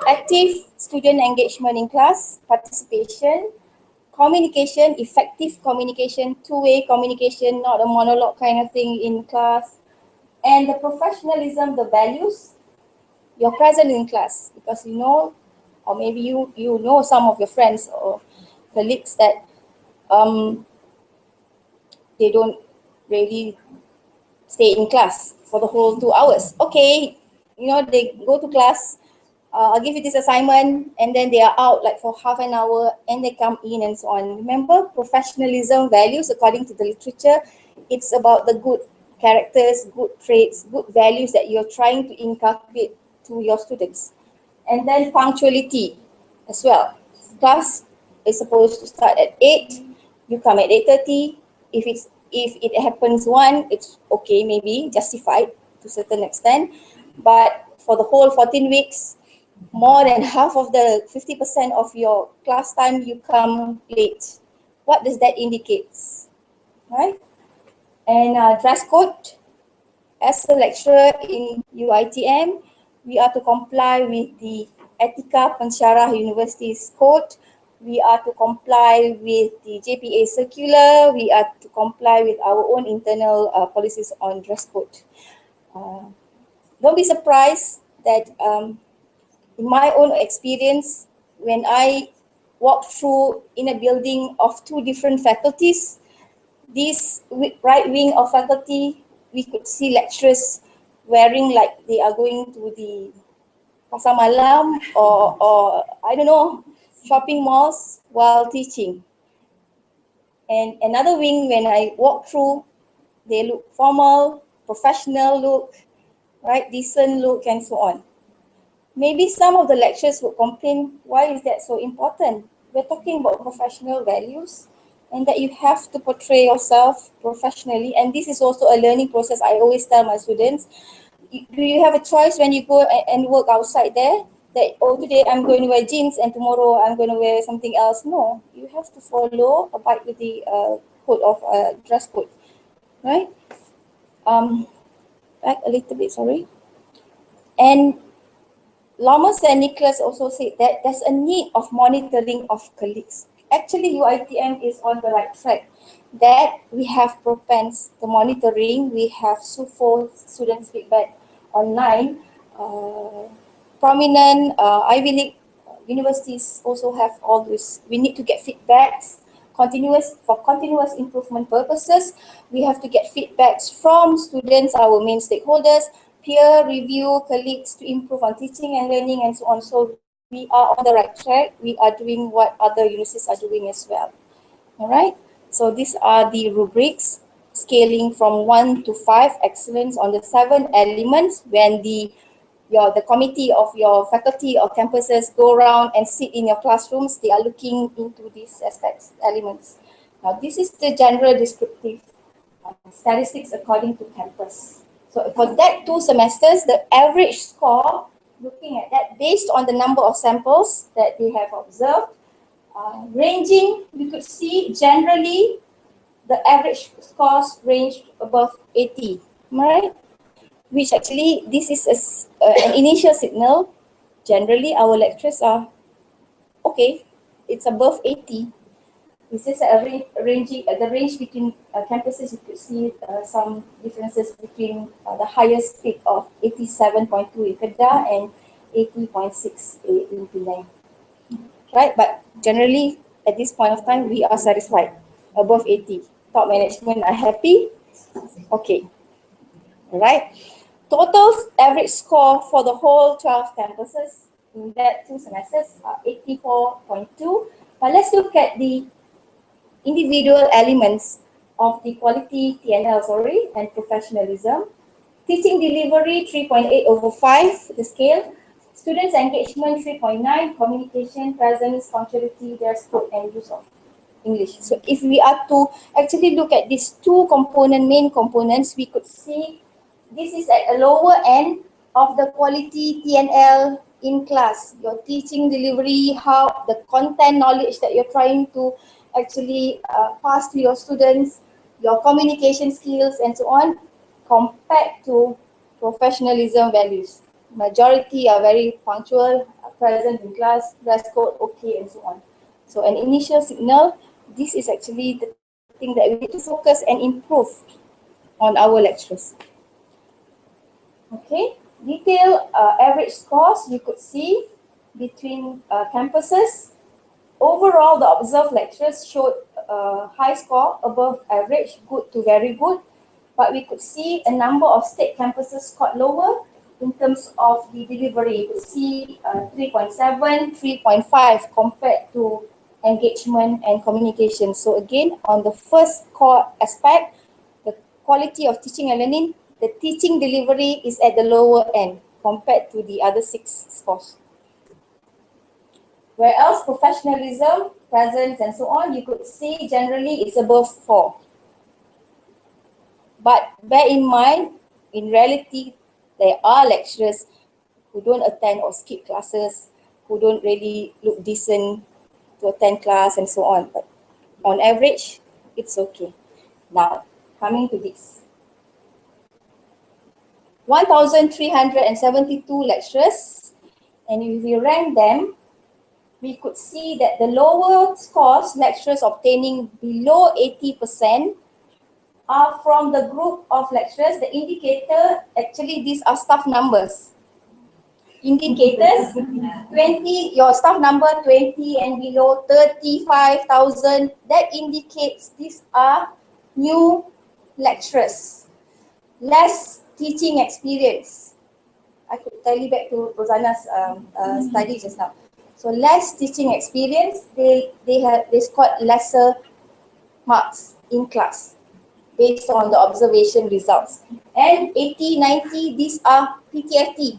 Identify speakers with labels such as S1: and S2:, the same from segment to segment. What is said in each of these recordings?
S1: active student engagement in class, participation, communication, effective communication, two-way communication, not a monologue kind of thing in class, and the professionalism, the values, you're present in class because you know, or maybe you know some of your friends or colleagues that they don't really stay in class for the whole 2 hours. Okay, you know, they go to class, I'll give you this assignment, and then they are out like for half an hour and they come in and so on. Remember, professionalism values, according to the literature, it's about the good characters, good traits, good values that you're trying to inculcate to your students. And then punctuality as well. Class is supposed to start at 8, you come at 8:30. If it happens 1, it's okay, maybe justified to a certain extent. But for the whole 14 weeks, more than half of the 50% of your class time you come late. What does that indicate? Right? And dress code. As a lecturer in UITM, we are to comply with the Etika Pensyarah University's code. We are to comply with the JPA circular. We are to comply with our own internal policies on dress code. Don't be surprised that in my own experience, when I walked through in a building of 2 different faculties, this right wing of faculty, we could see lecturers wearing like they are going to the pasar malam or I don't know, shopping malls while teaching. And another wing, when I walk through, they look formal, professional look, right, decent look, and so on. Maybe some of the lecturers would complain, why is that so important? We're talking about professional values and that you have to portray yourself professionally. And this is also a learning process. I always tell my students, do you have a choice when you go and work outside there? That, oh, today I'm going to wear jeans and tomorrow I'm going to wear something else. No, you have to follow, abide with the code of dress code, right? Back a little bit, sorry. And Lomas and Nicholas also said that there's a need of monitoring of colleagues. Actually, UITM is on the right track. That we have Propens, the monitoring, we have SUFO, students feedback online. Prominent Ivy League universities also have all this. We need to get feedbacks, for continuous improvement purposes. We have to get feedbacks from students, our main stakeholders, peer review, colleagues to improve on teaching and learning and so on. So we are on the right track. We are doing what other universities are doing as well. All right. So these are the rubrics, scaling from 1 to 5, excellence on the 7 elements. When the committee of your faculty or campuses go around and sit in your classrooms, they are looking into these aspects, elements. Now this is the general descriptive statistics according to campus. So for that 2 semesters, the average score, looking at that based on the number of samples that we have observed, ranging, we could see generally the average scores ranged above 80, right? Which actually, this is an initial signal. Generally, our lecturers are okay, it's above 80. This is a ranging, the range between campuses. You could see some differences between the highest peak of 87.2 in Kedah and 80.6 in Penang. Right, but generally at this point of time, we are satisfied, above 80. Top management are happy. Okay, all right. Total average score for the whole 12 campuses in that 2 semesters are 84.2. But let's look at the individual elements of the quality TNL, and professionalism. Teaching delivery 3.8/5, the scale. Students engagement 3.9, communication, presence, punctuality, their scope and use of English. So if we are to actually look at these 2 main components, we could see this is at a lower end of the quality TNL in class. Your teaching delivery, how the content knowledge that you're trying to actually pass to your students, your communication skills and so on, compared to professionalism values. Majority are very punctual, present in class, dress code okay, and so on. So an initial signal, this is actually the thing that we need to focus and improve on our lecturers. Okay, detail average scores you could see between campuses. Overall, the observed lecturers showed a high score above average, good to very good. But we could see a number of state campuses scored lower in terms of the delivery. You could see 3.7, 3.5 compared to engagement and communication. So again, on the first core aspect, the quality of teaching and learning, the teaching delivery is at the lower end compared to the other 6 scores. Whereas professionalism, presence, and so on, you could see generally it's above 4. But bear in mind, in reality, there are lecturers who don't attend or skip classes, who don't really look decent to attend class and so on. But on average, it's okay. Now, coming to this. 1,372 lecturers, and if we rank them, we could see that the lower scores lecturers obtaining below 80% are from the group of lecturers. The indicator, actually these are staff numbers. Indicators, 20, your staff number 20 and below, 35,000, that indicates these are new lecturers, less teaching experience. I could tell you back to Rosanna's study just now. So less teaching experience, they scored lesser marks in class based on the observation results. And 80, 90, these are PTFT,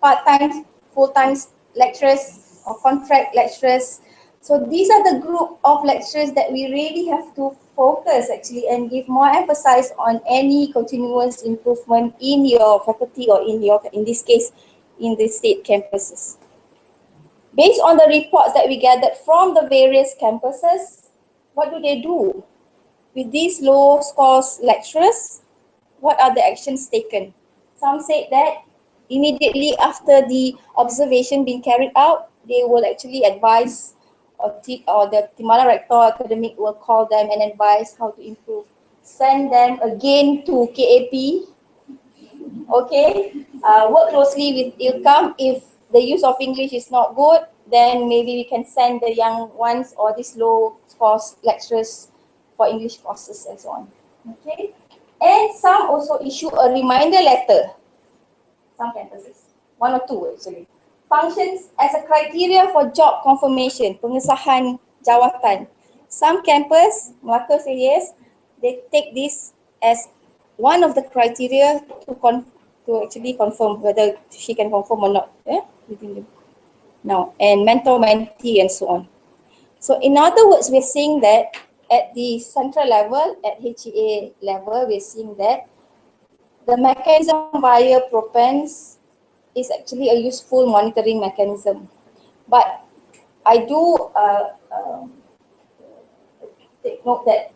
S1: part-time, full-time lecturers or contract lecturers. So these are the group of lecturers that we really have to focus actually and give more emphasis on any continuous improvement in your faculty or in this case, in the state campuses. Based on the reports that we gathered from the various campuses, what do they do? With these low scores lecturers, what are the actions taken? Some said that immediately after the observation being carried out, they will actually advise or the Timala Rector Academic will call them and advise how to improve. Send them again to KAP, okay? Work closely with ILCAM. If the use of English is not good, then maybe we can send the young ones or these low scores lecturers for English courses and so on. Okay, and some also issue a reminder letter. Some campuses, 1 or 2 actually, functions as a criteria for job confirmation, pengesahan jawatan. Some campus, Melaka say yes, they take this as one of the criteria to actually confirm whether she can confirm or not. Yeah, within them. Now, and mentor mentee and so on. So in other words, we're seeing that at the central level, at HEA level, we're seeing that the mechanism via Propens is actually a useful monitoring mechanism. But I do take note that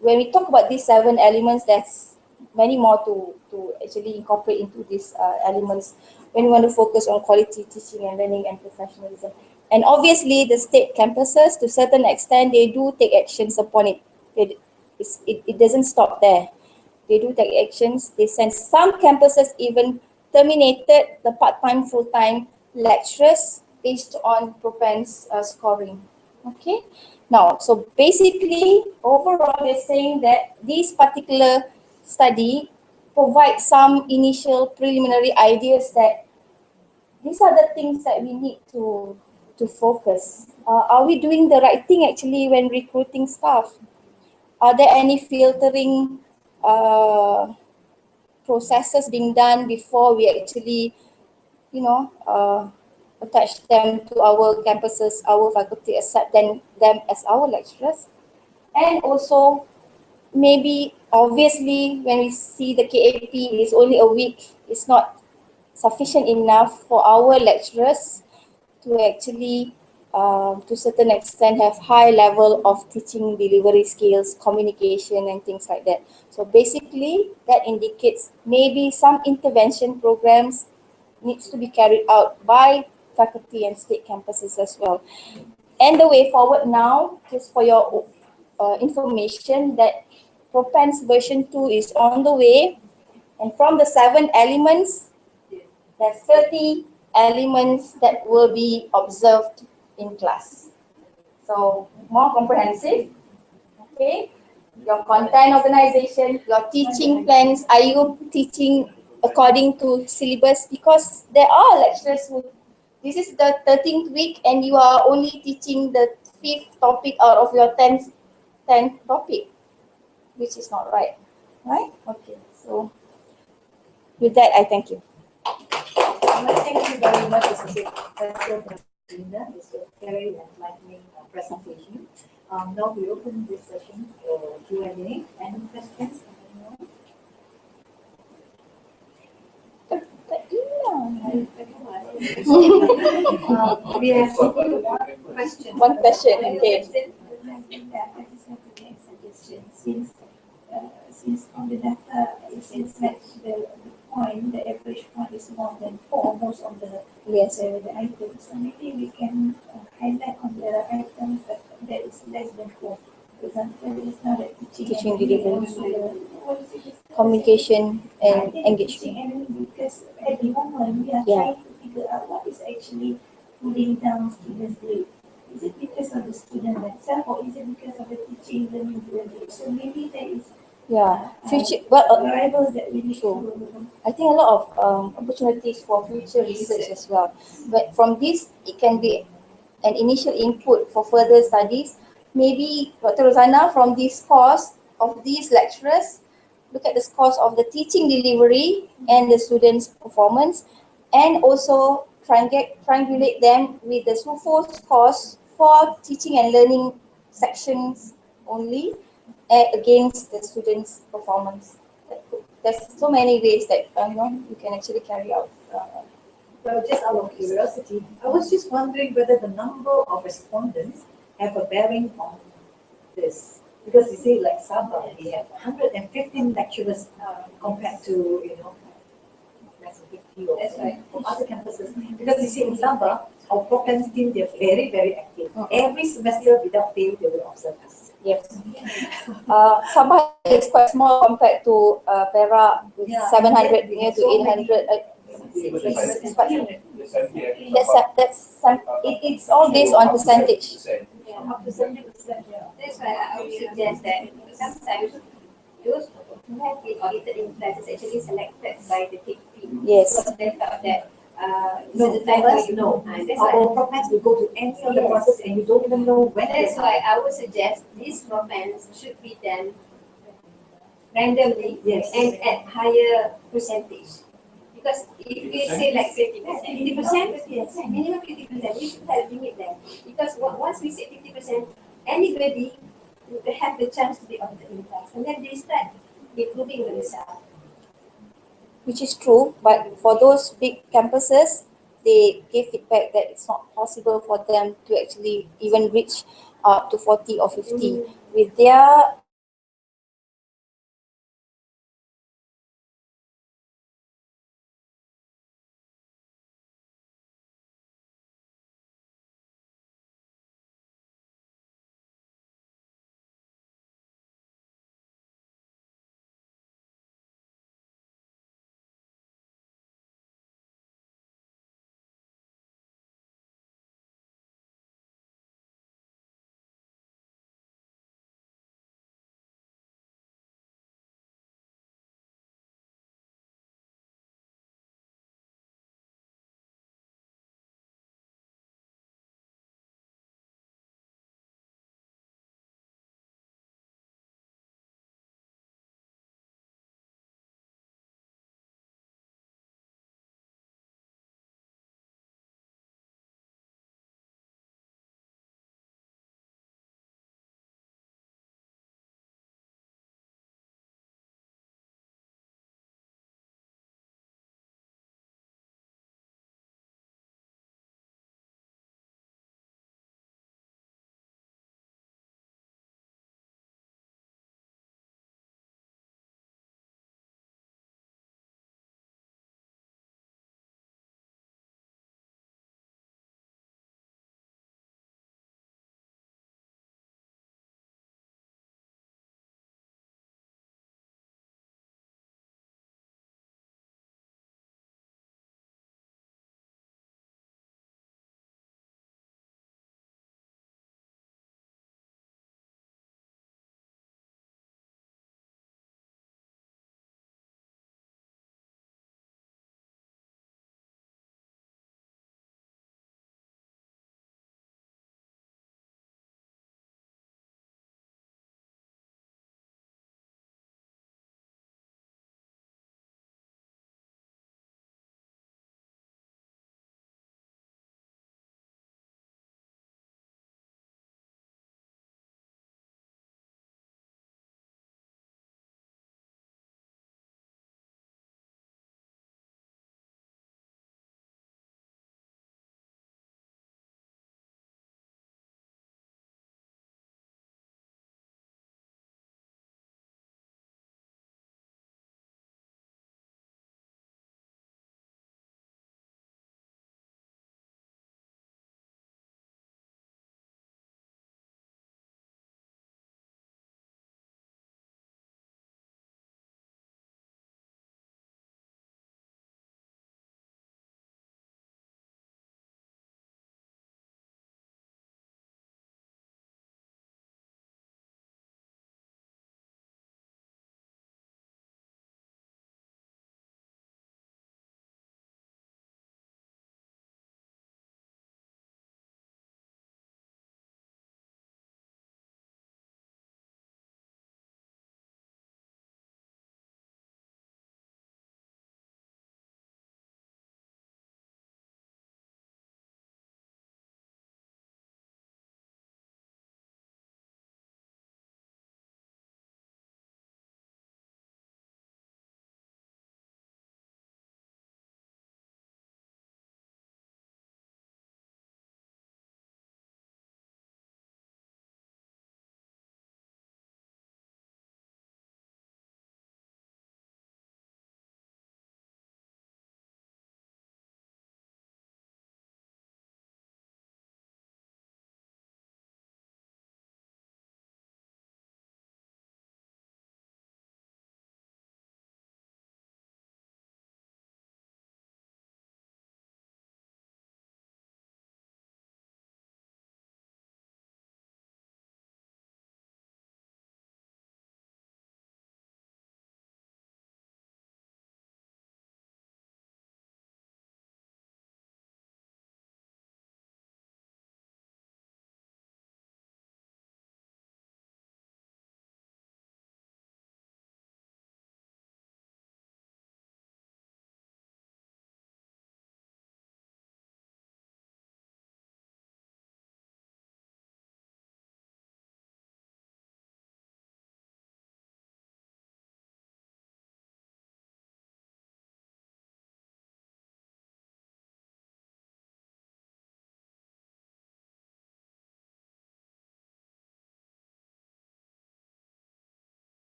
S1: when we talk about these 7 elements, there's many more to actually incorporate into these elements when we want to focus on quality teaching and learning and professionalism. And obviously, the state campuses, to a certain extent, they do take actions upon it. It doesn't stop there. They do take actions. They send some campuses even terminated the part-time, full-time lecturers based on Propens scoring. Okay. Now, so basically, overall, we're saying that this particular study provides some initial preliminary ideas that these are the things that we need to focus. Are we doing the right thing actually when recruiting staff? Are there any filtering processes being done before we actually, attach them to our campuses, our faculty, accept them as our lecturers? And also, maybe obviously when we see the KAP is only a week, it's not sufficient enough for our lecturers to actually, to a certain extent, have high level of teaching delivery skills, communication and things like that. So basically, that indicates maybe some intervention programs needs to be carried out by faculty and state campuses as well. And the way forward now, just for your information, that Propens version 2 is on the way, and from the 7 elements, there's 30 elements that will be observed in class. So more comprehensive, okay? Your content organization, your teaching plans, are you teaching according to syllabus? Because there are lecturers who, this is the 13th week and you are only teaching the 5th topic out of your 10th topic, which is not right, right? Okay, so with that, I thank you.
S2: Thank you very much, Professor Linda. It's a very enlightening presentation. Now we open this session for Q&A. Any questions? We have one question.
S1: One question, okay.
S3: I just want to make suggestions since on the data it seems that the point, the average point is more than 4 most of the the items. So maybe we can highlight on the items that is less than 4. For example, it's not a teaching
S1: delivery, communication and engagement.
S3: Because at the moment we are trying to figure out what is actually pulling down students' grade. Is it because of the student themselves or is it because of the teaching learning delivery? So maybe there is
S1: future
S3: variables that we need to.
S1: I think a lot of opportunities for future research as well. But from this, it can be an initial input for further studies. Maybe Dr. Rosanna, from this course of these lecturers, look at the scores of the teaching delivery and the students' performance, and also triangulate them with the SUFO scores for teaching and learning sections only against the students' performance. There's so many ways that you can actually carry out.
S2: Well, just out of curiosity, I was just wondering whether the number of respondents have a bearing on this. Because you see, like Sabah, we have 115 lecturers compared to, less than 50 or from other campuses. Because you see, in Sabah, our Propens team, they're very, very active. Every semester, without fail, they will observe us.
S1: Yes. Sabah is quite small compared to Perak with 700 near to 800. It's all based on percentage.
S3: Up to 70%.
S4: That's why I would suggest that sometimes those who have been audited in class is actually selected by the TIP team.
S1: Yes.
S4: Because they thought that
S2: No, our Propens will go to any of the process and you don't even know when.
S4: That's why I would suggest these Propens should be done randomly and at higher percentage. Because if we say like 50%, minimum 50%, we should have limit there. Because once we say 50%, anybody will have the chance to be audited in class, and then they start improving themselves.
S1: Which is true, but for those big campuses, they gave feedback that it's not possible for them to actually even reach up to 40 or 50. With their